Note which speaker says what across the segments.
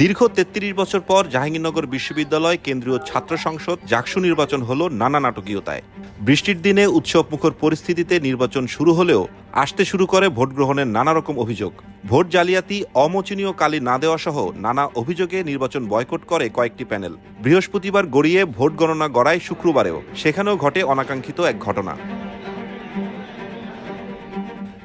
Speaker 1: দীর্ঘ ৩৩ বছর পর জাহাঙ্গীরনগর বিশ্ববিদ্যালয় কেন্দ্রীয় ছাত্র সংসদ জাকসু নির্বাচন হলো নানা নাটকীয়তায়। বৃষ্টির দিনে উৎসবমুখর পরিস্থিতিতে নির্বাচন শুরু হলেও আসতে শুরু করে ভোট গ্রহণের নানা রকম অভিযোগ। ভোট জালিয়াতি, অমোচনীয় কালি না দেওয়া সহ নানা অভিযোগে নির্বাচন বয়কট করে কয়েকটি প্যানেল। বৃহস্পতিবার গড়িয়ে ভোট গণনা গড়ায় শুক্রবারেও, সেখানেও ঘটে অনাকাঙ্ক্ষিত এক ঘটনা।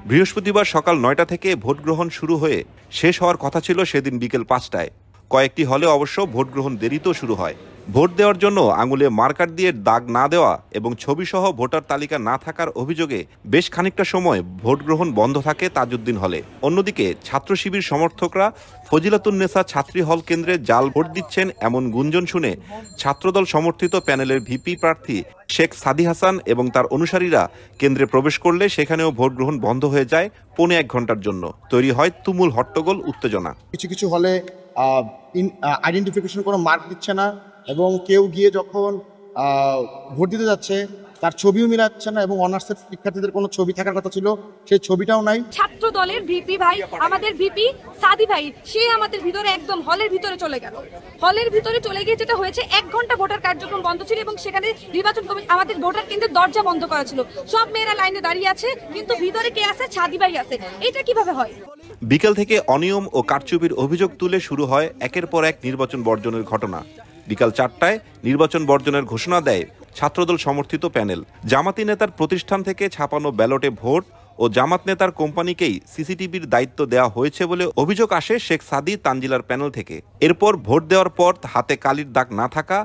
Speaker 1: বৃহস্পতিবার সকাল ৯টা থেকে ভোট গ্রহণ শুরু হয়ে শেষ হওয়ার কথা ছিল সেদিন বিকেল ৫টায়। কয়েকটি হলে অবশ্য ভোট গ্রহণ দেরিতেও শুরু হয়। ভোট দেওয়ার জন্য আঙুলে মার্কার দিয়ে দাগ না দেওয়া এবং ছবিসহ ভোটার তালিকা না থাকার অভিযোগে বেশ খানিকটা সময় ভোট গ্রহণ বন্ধ থাকে তাজউদ্দিন হলে। অন্যদিকে ছাত্র শিবির সমর্থকরা ফজিলাতুন্নেসা ছাত্রী হল কেন্দ্রে জাল ভোট দিচ্ছেন এমন গুঞ্জন শুনে ছাত্রদল সমর্থিত প্যানেলের ভিপি প্রার্থী শেখ সাদি হাসান এবং তার অনুসারীরা কেন্দ্রে প্রবেশ করলে সেখানেও ভোট গ্রহণ বন্ধ হয়ে যায় পৌনে ১ ঘন্টার জন্য। তৈরি হয় তুমুল হট্টগোল, উত্তেজনা।
Speaker 2: কিছু কিছু হলে আইডেন্টিফিকেশন কোনো মার্ক দিচ্ছে না এবং কেউ গিয়ে যখন ভোট দিতে যাচ্ছে তার ছবিও মিলাচ্ছে না এবং অনার্সের শিক্ষার্থীদের কোনো ছবি থাকার কথা ছিল সেই ছবিটাও নাই।
Speaker 3: ছাত্র দলের ভিপি ভাই, আমাদের ভিপি সাদি ভাই, সে আমাদের ভিতরে একদম হলের ভিতরে চলে গেল। হলের ভিতরে চলে গিয়ে যেটা হয়েছে, ১ ঘন্টা ভোটার কার্যক্রম বন্ধ ছিল এবং সেখানে নির্বাচন কমিশন আমাদের ভোটার কেন্দ্রের দরজা বন্ধ করা ছিল। সব মেয়েরা লাইনে দাঁড়িয়ে আছে, কিন্তু ভিতরে কে আছে? সাদি ভাই আছে। এটা কিভাবে হয়?
Speaker 1: বিকেল থেকে অনিয়ম ও কারচুপির অভিযোগ তুলে শুরু হয় একের পর এক নির্বাচন বর্জনের ঘটনা। বিকাল ৪টায় নির্বাচন বর্জনের ঘোষণা দেয় ছাত্রদল সমর্থিত প্যানেল। জামাতি নেতার প্রতিষ্ঠান থেকে ছাপানো ব্যালটে ভোট ও জামাত নেতার কোম্পানিকেই সিসিটিভির দায়িত্ব দেওয়া হয়েছে বলে অভিযোগ আসে শেখ সাদি তানজিলার প্যানেল থেকে। এরপর ভোট দেওয়ার পর হাতে কালির দাগ না থাকা,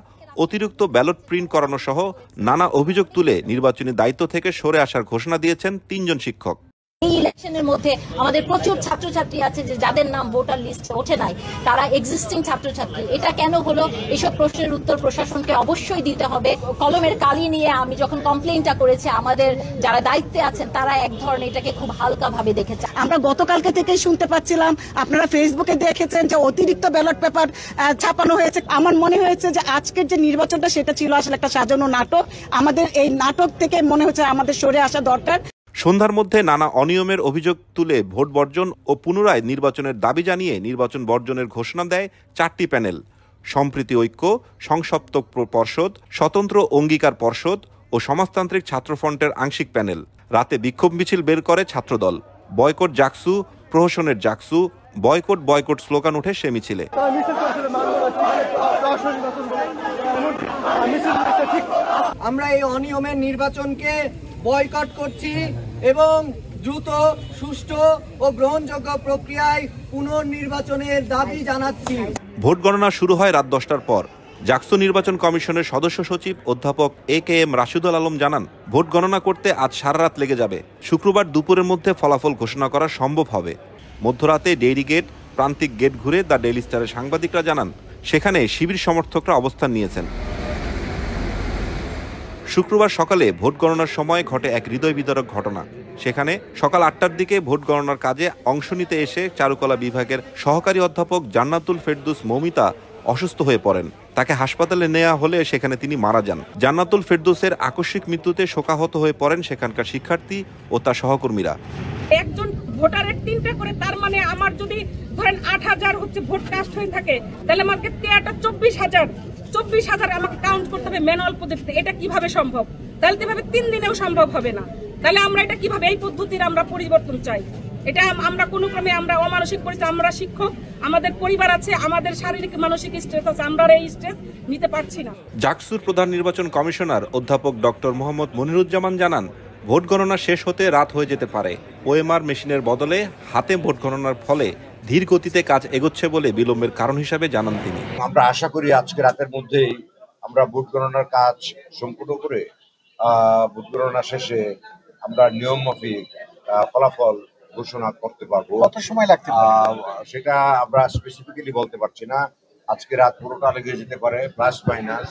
Speaker 1: অতিরিক্ত ব্যালট প্রিন্ট করানো সহ নানা অভিযোগ তুলে নির্বাচনী দায়িত্ব থেকে সরে আসার ঘোষণা দিয়েছেন ৩ জন শিক্ষক।
Speaker 4: এই ইলেকশনের মধ্যে আমাদের প্রচুর ছাত্রছাত্রী আছে যে যাদের নাম ভোটার লিস্টে ওঠে নাই, তারা এক্সিস্টিং ছাত্রছাত্রী। এটা কেন হলো? এসব প্রশ্নের উত্তর প্রশাসনকে অবশ্যই দিতে হবে। কলমের কালি নিয়ে আমি যখন কমপ্লেইনটা করেছি, আমাদের যারা দায়িত্বে আছেন তারা এক ধরনের এটাকে খুব হালকা ভাবে দেখেছে।
Speaker 5: আমরা গতকালকে থেকেই শুনতে পাচ্ছিলাম, আপনারা ফেসবুকে দেখেছেন যে অতিরিক্ত ব্যালট পেপার ছাপানো হয়েছে। আমার মনে হয়েছে যে আজকের যে নির্বাচনটা সেটা ছিল আসলে একটা সাজানো নাটক। আমাদের এই নাটক থেকে মনে হচ্ছে আমাদের সরে আসা দরকার।
Speaker 1: সন্ধ্যার মধ্যে নানা অনিয়মের অভিযোগ তুলে ভোট বর্জন ও পুনরায় নির্বাচনের দাবি জানিয়ে নির্বাচন বর্জনের ঘোষণা দেয় 4টি প্যানেল: সম্প্রীতি ঐক্য, সংসপ্তক পর্ষদ, স্বতন্ত্র অঙ্গীকার পর্ষদ ও সমাজতান্ত্রিক ছাত্রফ্রন্টের আংশিক প্যানেল। রাতে বিক্ষোভ মিছিল বের করে ছাত্রদল। বয়কট জাকসু, প্রহসনের জাকসু, বয়কট বয়কট স্লোগান ওঠে সে মিছিলে।
Speaker 6: আমরা এই অনিয়মের নির্বাচনকে বয়কট করছি এবং দ্রুত, সুষ্ঠু ও গ্রহণযোগ্য প্রক্রিয়ায় পুনর্নির্বাচনের দাবি জানাচ্ছি।
Speaker 1: ভোট গণনা শুরু হয় রাত 10টার পর। জাকসু নির্বাচন কমিশনের সদস্য সচিব অধ্যাপক AK-M রাশিদুল আলম জানান, ভোট গণনা করতে আজ সারা রাত লেগে যাবে। শুক্রবার দুপুরের মধ্যে ফলাফল ঘোষণা করা সম্ভব হবে। মধ্যরাতে ডেইরি গেট, প্রান্তিক গেট ঘুরে দ্য ডেইলি স্টারের সাংবাদিকরা জানান, সেখানে শিবির সমর্থকরা অবস্থান নিয়েছেন। শুক্রবার সকালে ভোট গণনার সময় ঘটে এক হৃদয় বিদারক ঘটনা। সেখানে সকাল 8টার দিকে ভোট গণনার কাজে অংশ নিতে এসে চারুকলা বিভাগের সহকারী অধ্যাপক জান্নাতুল ফেরদৌস মৌমিতা অসুস্থ হয়ে পড়েন। তাকে হাসপাতালে নেওয়া হলে সেখানে তিনি মারা যান। জান্নাতুল ফেরদৌসের আকস্মিক মৃত্যুতে শোকাহত হয়ে পড়েন সেখানকার শিক্ষার্থী ও তার সহকর্মীরা।
Speaker 3: একজন ভোটারের 3টা করে, তার মানে আমার যদি ধরেন 8,000 হচ্ছে ভোট কাস্ট হয়ে থাকে, তাহলে আমাকে 24,000 আমাকে কাউন্ট করতে হবে ম্যানুয়াল পদ্ধতিতে। এটা কিভাবে সম্ভব? তাহলে তো এভাবে 3 দিনেও সম্ভব হবে না। তাহলে আমরা এটা কিভাবে, এই পদ্ধতির আমরা পরিবর্তন চাই। এটা আমরা কোনো ক্রমে আমরা অমানসিক পরিস্থিতি, আমরা শিক্ষক, আমাদের পরিবার আছে, আমাদের শারীরিক মানসিক স্ট্রেস আছে, আমরা এই স্ট্রেস নিতে পারছি না।
Speaker 1: জাকসুর প্রধান নির্বাচন কমিশনার অধ্যাপক ডক্টর মোহাম্মদ মনিরুজ্জামান জানান, ভোট গণনা শেষ হতে রাত হয়ে যেতে পারে। OMR মেশিনের বদলে হাতে ভোট গণনার ফলে ধীর গতিতে কাজ এগোচ্ছে বলে বিলম্বের কারণ হিসাবে জানান তিনি।
Speaker 7: আমরা আশা করি আজকে রাতের মধ্যেই আমরা ভোট গণনার কাজ সম্পূর্ণ করে ভোট গণনা শেষে আমরা নিয়ম মাফিক ফলাফল ঘোষণা করতে পারবো।
Speaker 2: কত সময় লাগতে পারে
Speaker 7: সেটা আমরা স্পেসিফিক্যালি বলতে পারছি না। আজকে রাত পুরোটা লেগে যেতে পারে, প্লাস মাইনাস